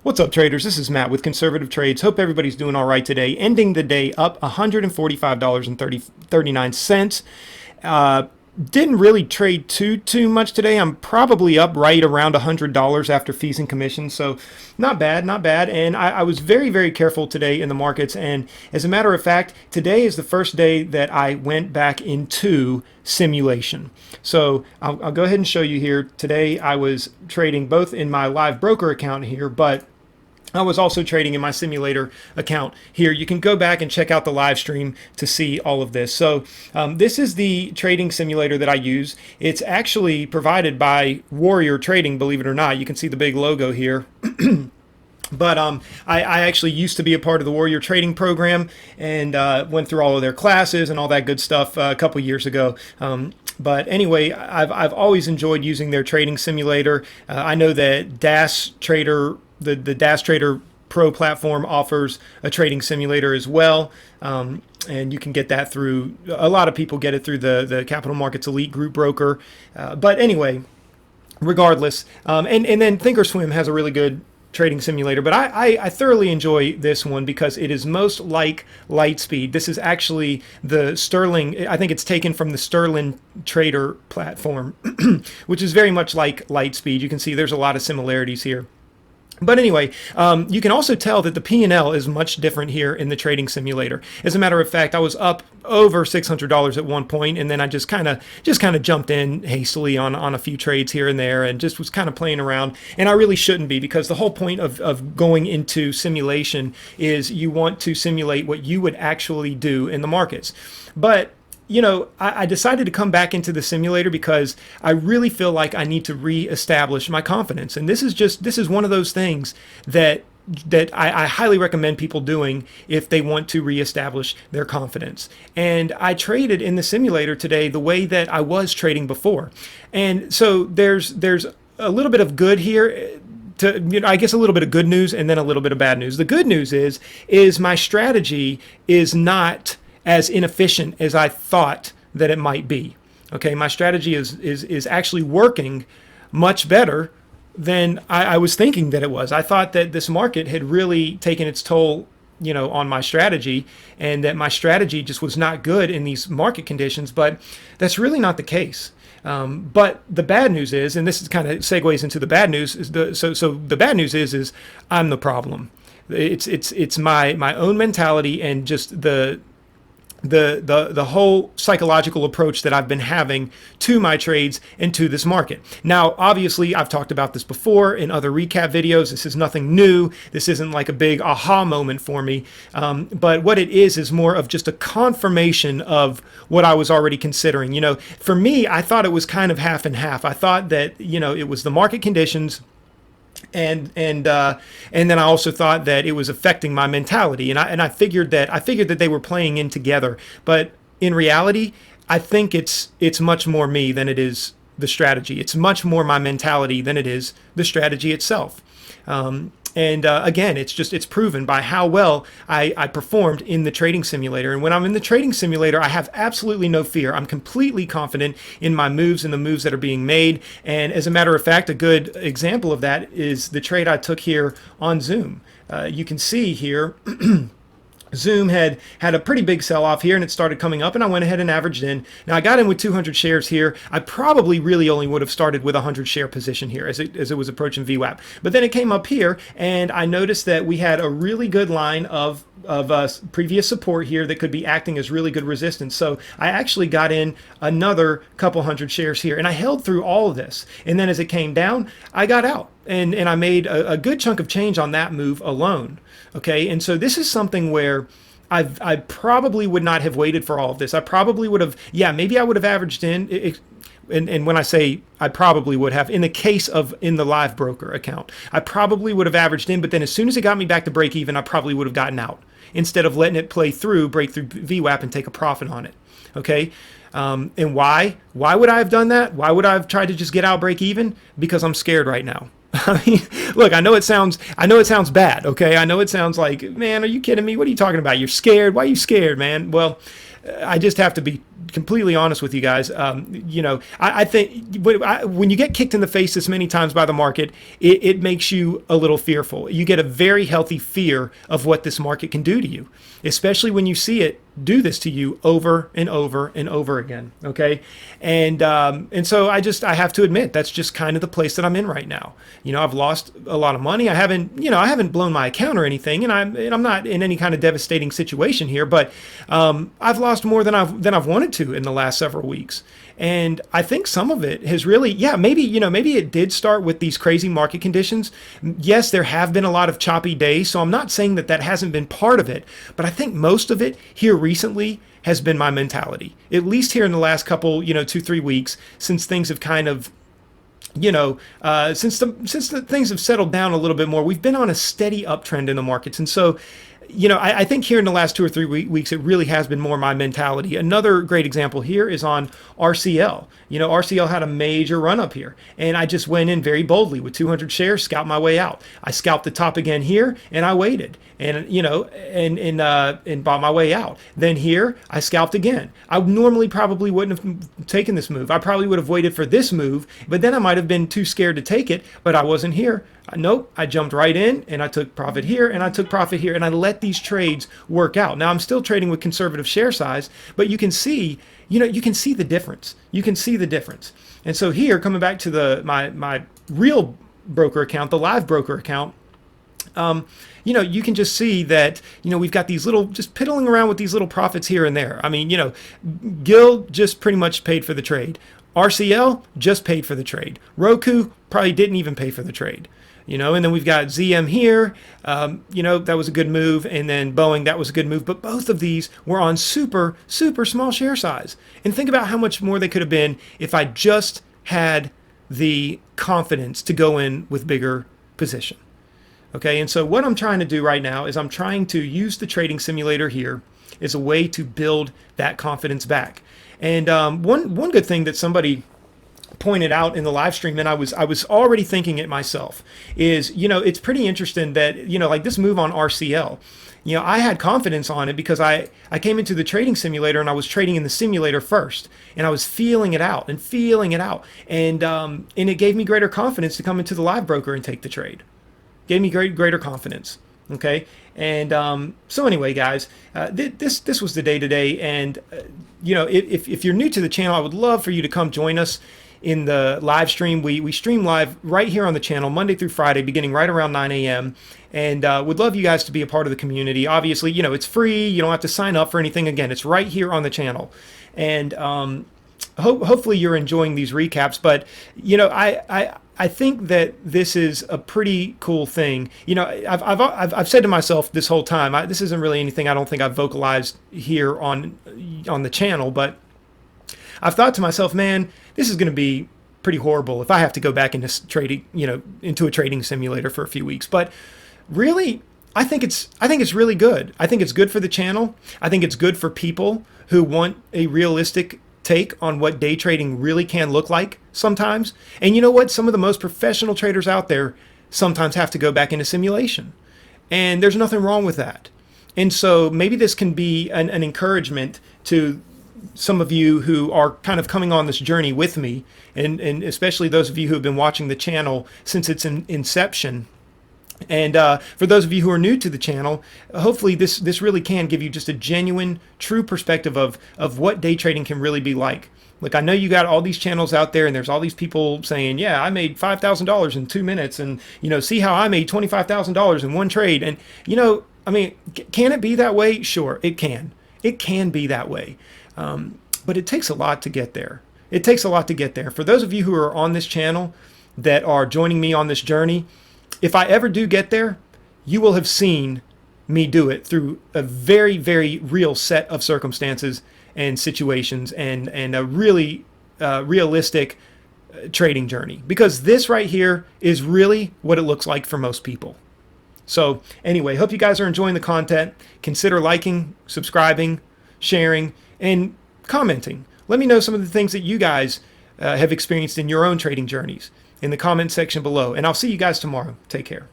What's up, traders? This is Matt with Conservative Trades. Hope everybody's doing all right today. Ending the day up $145.39. Didn't really trade too much today. I'm probably up right around $100 after fees and commissions, so not bad, not bad. And I was very careful today in the markets. And as a matter of fact, today is the first day that I went back into simulation. So I'll go ahead and show you here. Today I was trading both in my live broker account here, but I was also trading in my simulator account here. You can go back and check out the live stream to see all of this. So this is the trading simulator that I use. It's actually provided by Warrior Trading, believe it or not. You can see the big logo here. But I actually used to be a part of the Warrior Trading program and went through all of their classes and all that good stuff a couple years ago. But anyway, I've always enjoyed using their trading simulator. I know that DAS Trader, the DAS Trader Pro platform offers a trading simulator as well. And you can get that through, a lot of people get it through the Capital Markets Elite Group Broker. But anyway, regardless, and then Thinkorswim has a really good trading simulator, but I thoroughly enjoy this one because it is most like Lightspeed. This is actually the Sterling, I think it's taken from the Sterling Trader platform, which is very much like Lightspeed. You can see there's a lot of similarities here. But anyway, you can also tell that the P&L is much different here in the trading simulator. As a matter of fact, I was up over $600 at one point, and then I just kind of jumped in hastily on a few trades here and there, and just was kind of playing around. And I really shouldn't be, because the whole point of going into simulation is you want to simulate what you would actually do in the markets. But you know, I decided to come back into the simulator because I really feel like I need to reestablish my confidence. And this is one of those things that I highly recommend people doing if they want to reestablish their confidence. And I traded in the simulator today the way that I was trading before. And so there's a little bit of good here. I guess a little bit of good news and then a little bit of bad news. The good news is my strategy is not as inefficient as I thought that it might be. Okay, my strategy is actually working much better than I was thinking that it was. I thought that this market had really taken its toll, you know, on my strategy, and that my strategy just was not good in these market conditions, but that's really not the case. But the bad news is, and this is kind of segues into the bad news, is so the bad news is I'm the problem. It's my own mentality and just the whole psychological approach that I've been having to my trades and to this market. Now, obviously, I've talked about this before in other recap videos. This is nothing new. This isn't like a big aha moment for me. But what it is more of just a confirmation of what I was already considering. You know, for me, I thought it was kind of half and half. I thought that, you know, it was the market conditions, and then I also thought that it was affecting my mentality, and I figured that they were playing in together. But in reality, I think it's much more me than it is the strategy. It's much more my mentality than it is the strategy itself. Again, it's proven by how well I performed in the trading simulator. And when I'm in the trading simulator, I have absolutely no fear. I'm completely confident in my moves and the moves that are being made. And as a matter of fact, a good example of that is the trade I took here on Zoom. You can see here, Zoom had a pretty big sell-off here, and it started coming up, and I went ahead and averaged in. Now, I got in with 200 shares here. I probably really only would have started with a 100-share position here as it was approaching VWAP. But then it came up here, and I noticed that we had a really good line of previous support here that could be acting as really good resistance. So I actually got in another couple hundred shares here, and I held through all of this. And then as it came down, I got out, and I made a good chunk of change on that move alone. Okay, and so this is something where I probably would not have waited for all of this. I probably would have, maybe I would have averaged in. And when I say I probably would have, in the case of in the live broker account, I probably would have averaged in, but then as soon as it got me back to break even, I probably would have gotten out instead of letting it break through VWAP and take a profit on it. Okay. And why? Why would I have done that? Why would I have tried to just get out break even? Because I'm scared right now. I mean, look, I know it sounds bad. Okay. I know it sounds like, man, are you kidding me? What are you talking about? You're scared. Why are you scared, man? Well, I just have to be completely honest with you guys. I think when you get kicked in the face this many times by the market, it makes you a little fearful. You get a very healthy fear of what this market can do to you, especially when you see it do this to you over and over and over again. Okay. And so I have to admit, that's just kind of the place that I'm in right now. I've lost a lot of money. I haven't blown my account or anything, and I'm not in any kind of devastating situation here, but I've lost more than I've wanted to in the last several weeks. And I think some of it has really, maybe it did start with these crazy market conditions. Yes, there have been a lot of choppy days, so I'm not saying that hasn't been part of it, but I think most of it here recently has been my mentality, at least here in the last couple, 2-3 weeks, since things have kind of, since the things have settled down a little bit more. We've been on a steady uptrend in the markets. And so, I think here in the last 2 or 3 weeks, it really has been more my mentality. Another great example here is on RCL. RCL had a major run up here, and I just went in very boldly with 200 shares, scalped my way out. I scalped the top again here, and I waited, and and bought my way out. Then here, I scalped again. I normally probably wouldn't have taken this move. I probably would have waited for this move, but then I might have been too scared to take it, but I wasn't here. Nope, I jumped right in, and I took profit here, and I took profit here, and I let these trades work out. Now, I'm still trading with conservative share size, but you can see, you can see the difference. You can see the difference. And so here, coming back to my real broker account, the live broker account, you can just see that, we've got these little, just piddling around with these little profits here and there. I mean, Guild just pretty much paid for the trade. RCL just paid for the trade. Roku probably didn't even pay for the trade. And then we've got ZM here, that was a good move. And then Boeing, that was a good move. But both of these were on super, super small share size. And think about how much more they could have been if I just had the confidence to go in with bigger position. Okay, and so what I'm trying to do right now is I'm trying to use the trading simulator here as a way to build that confidence back. And one good thing that somebody pointed out in the live stream, and I was already thinking it myself, is it's pretty interesting that like this move on RCL, I had confidence on it because I came into the trading simulator and I was trading in the simulator first, and I was feeling it out, and it gave me greater confidence to come into the live broker and take the trade. Gave me greater confidence. Okay, and so anyway, guys, this was the day today, and if you're new to the channel, I would love for you to come join us in the live stream. We stream live right here on the channel Monday through Friday, beginning right around 9 a.m. And would love you guys to be a part of the community. Obviously, it's free. You don't have to sign up for anything. Again, it's right here on the channel. And hopefully you're enjoying these recaps. But I think that this is a pretty cool thing. I've said to myself this whole time, this isn't really anything I don't think I've vocalized here on the channel, but I've thought to myself, man, this is going to be pretty horrible if I have to go back into trading, into a trading simulator for a few weeks. But really, I think it's really good. I think it's good for the channel. I think it's good for people who want a realistic take on what day trading really can look like sometimes. And you know what? Some of the most professional traders out there sometimes have to go back into simulation. And there's nothing wrong with that. And so maybe this can be an encouragement to some of you who are kind of coming on this journey with me, and especially those of you who have been watching the channel since its inception. And for those of you who are new to the channel, hopefully this really can give you just a genuine, true perspective of what day trading can really be like. Look, I know you got all these channels out there, and there's all these people saying, yeah, I made $5,000 in 2 minutes, and see how I made $25,000 in one trade. And I mean, can it be that way? Sure, it can. It can be that way. But it takes a lot to get there. It takes a lot to get there. For those of you who are on this channel that are joining me on this journey, if I ever do get there, you will have seen me do it through a very, very real set of circumstances and situations, and a really realistic trading journey. Because this right here is really what it looks like for most people. So anyway, hope you guys are enjoying the content. Consider liking, subscribing, sharing, and commenting. Let me know some of the things that you guys have experienced in your own trading journeys in the comment section below. And I'll see you guys tomorrow. Take care.